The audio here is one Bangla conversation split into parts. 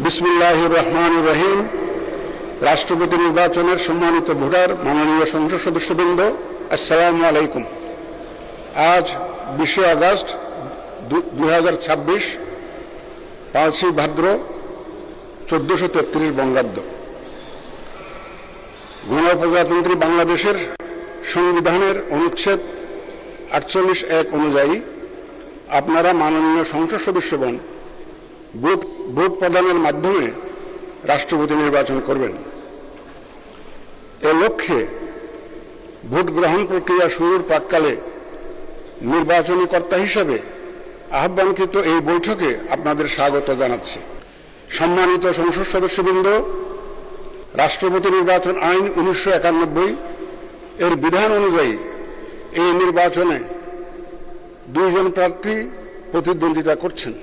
বিসমিল্লাহির রহমানির রহিম। রাষ্ট্রপতি নির্বাচনের সম্মানিত ভোটার, মাননীয় সংসদ সদস্যবৃন্দ, আসসালামু আলাইকুম। আজ 20 আগস্ট 2026, 5 ভাদ্র 1433 বঙ্গাব্দ। গণপ্রজাতন্ত্রী বাংলাদেশের সংবিধানের অনুচ্ছেদ 48(1) অনুযায়ী আপনারা মাননীয় সংসদ সদস্যগণ ভোট প্রদানের মাধ্যমে রাষ্ট্রপতি নির্বাচন করবেন। এ লক্ষ্যে ভোট গ্রহণ প্রক্রিয়া শুরুর প্রাক্কালে নির্বাচনী কর্তা হিসেবে আহ্বানকৃত এই বৈঠকে আপনাদের স্বাগত জানাচ্ছি। সম্মানিত সংসদ সদস্যবৃন্দ, রাষ্ট্রপতি নির্বাচন আইন 1991 এর বিধান অনুযায়ী এই নির্বাচনে 2 জন প্রার্থী প্রতিদ্বন্দ্বিতা করছেন।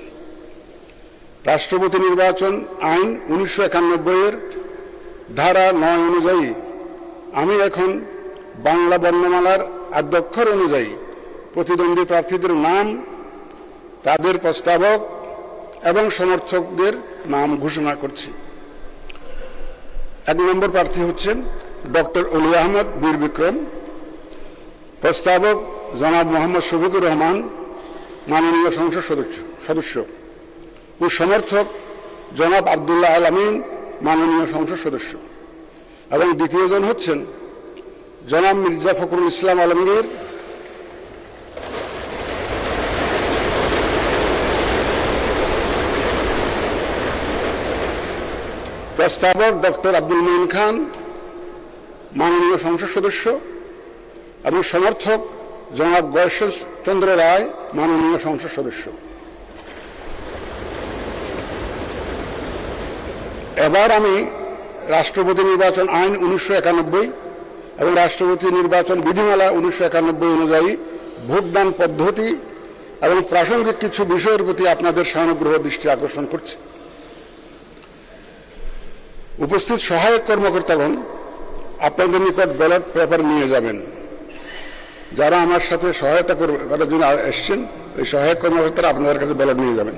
রাষ্ট্রপতি নির্বাচন আইন 1991 এর ধারা 9 অনুযায়ী আমি এখন বাংলা বর্ণমালার আদ্যক্ষর অনুযায়ী প্রতিদ্বন্দ্বী প্রার্থীদের নাম, তাদের প্রস্তাবক এবং সমর্থকদের নাম ঘোষণা করছি। 1 নম্বর প্রার্থী হচ্ছেন ডক্টর অলি আহমদ বীর বিক্রম। প্রস্তাবক জনাব মোহাম্মদ শফিকুর রহমান, মাননীয় সংসদ সদস্য, ও সমর্থক জনাব আব্দুল্লাহ আল আমিন, মাননীয় সংসদ সদস্য। এবং দ্বিতীয় জন হচ্ছেন জনাব মির্জা ফখরুল ইসলাম আলমগীর। প্রস্তাবক ডক্টর আব্দুল মঈন খান, মাননীয় সংসদ সদস্য, এবং সমর্থক জনাব গয়েশ্বর চন্দ্র রায়, মাননীয় সংসদ সদস্য। এবার আমি রাষ্ট্রপতি নির্বাচন আইন 1991 এবং রাষ্ট্রপতি নির্বাচন বিধিমালা 1991 অনুযায়ী ভোটদান পদ্ধতি এবং প্রাসঙ্গিক কিছু বিষয়ের প্রতি আপনাদের সানুগ্রহ দৃষ্টি আকর্ষণ করছি। উপস্থিত সহায়ক কর্মকর্তাগণ আপনাদের নিকট ব্যালট পেপার নিয়ে যাবেন। যারা আমার সাথে সহায়তা করার জন্য এসছেন, ওই সহায়ক কর্মকর্তারা আপনাদের কাছে ব্যালট নিয়ে যাবেন।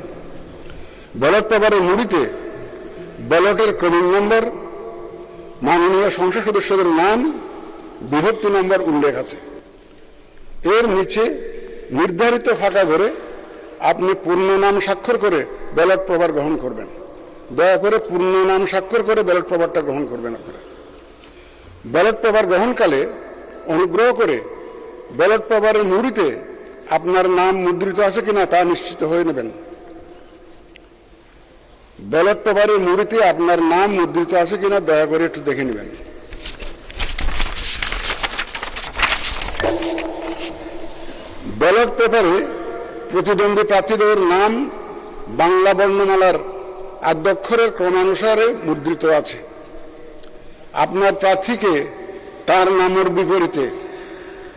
ব্যালট পেপারের মুড়িতে ব্যালটের ক্রমিক নম্বর, মাননীয় সংসদ সদস্যদের নাম, বিভক্তি নম্বর উল্লেখ আছে। এর নিচে নির্ধারিত ফাঁকা ঘরে আপনি পূর্ণ নাম স্বাক্ষর করে ব্যালট পেপার গ্রহণ করবেন। দয়া করে পূর্ণ নাম স্বাক্ষর করে ব্যালট পেপারটা গ্রহণ করবেন আপনারা। ব্যালট পেপার গ্রহণকালে অনুগ্রহ করে ব্যালট পেপারের মুড়িতে আপনার নাম মুদ্রিত আছে কিনা তা নিশ্চিত হয়ে নেবেন। ব্যালট পেপারের মুড়িতে আপনার নাম মুদ্রিত আছে কিনা দয়া করে একটু দেখে নেবেন। ব্যালট পেপারে প্রতিদ্বন্দ্বী প্রার্থীদের নাম বাংলা বর্ণমালার আদ্যক্ষরের ক্রমানুসারে মুদ্রিত আছে। আপনার প্রার্থীকে তার নামের বিপরীতে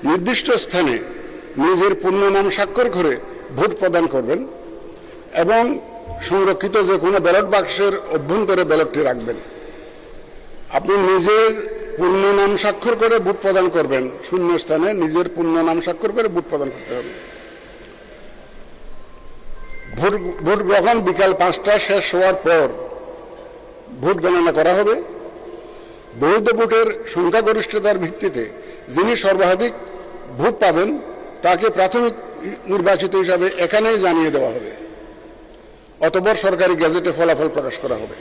নির্দিষ্ট স্থানে নিজের পূর্ণ নাম স্বাক্ষর করে ভোট প্রদান করবেন এবং সংরক্ষিত যে কোনো ব্যালট বাক্সের অভ্যন্তরে ব্যালটটি রাখবেন। আপনি নিজের পূর্ণ নাম স্বাক্ষর করে ভোট প্রদান করবেন। শূন্য স্থানে নিজের পূর্ণ নাম স্বাক্ষর করে ভোট প্রদান করতে হবে। ভোট গ্রহণ বিকাল 5টা শেষ হওয়ার পর ভোট গণনা করা হবে। বৈধ ভোটের সংখ্যাগরিষ্ঠতার ভিত্তিতে যিনি সর্বাধিক ভোট পাবেন তাকে প্রাথমিক নির্বাচিত হিসাবে এখানেই জানিয়ে দেওয়া হবে। অতঃপর সরকারি গেজেটে ফলাফল প্রকাশ করা হবে।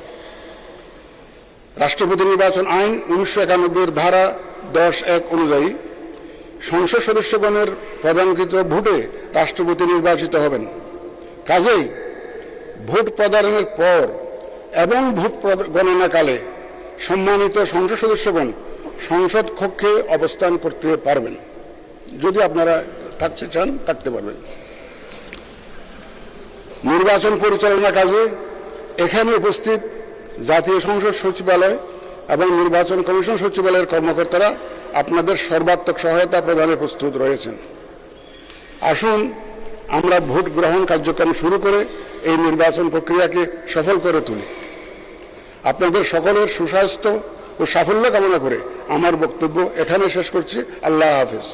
রাষ্ট্রপতি নির্বাচন আইন 1991 এর ধারা 10(1) অনুযায়ী সংসদ সদস্যগণের প্রদানকৃত ভোটে রাষ্ট্রপতি নির্বাচিত হবেন। কাজেই ভোট প্রদানের পর এবং ভোট গণনাকালে সম্মানিত সংসদ সদস্যগণ সংসদ কক্ষে অবস্থান করতে পারবেন। যদি আপনারা থাকতে চান থাকতে পারবেন। নির্বাচন পরিচালনা কাজে এখানে উপস্থিত জাতীয় সংসদ সচিবালয় এবং নির্বাচন কমিশন সচিবালয়ের কর্মকর্তারা আপনাদের সর্বাত্মক সহায়তা প্রদানে প্রস্তুত রয়েছেন। আসুন আমরা ভোট গ্রহণ কার্যক্রম শুরু করে এই নির্বাচন প্রক্রিয়াকে সফল করে তুলি। আপনাদের সকলের সুস্বাস্থ্য ও সাফল্য কামনা করে আমার বক্তব্য এখানে শেষ করছি। আল্লাহ হাফেজ।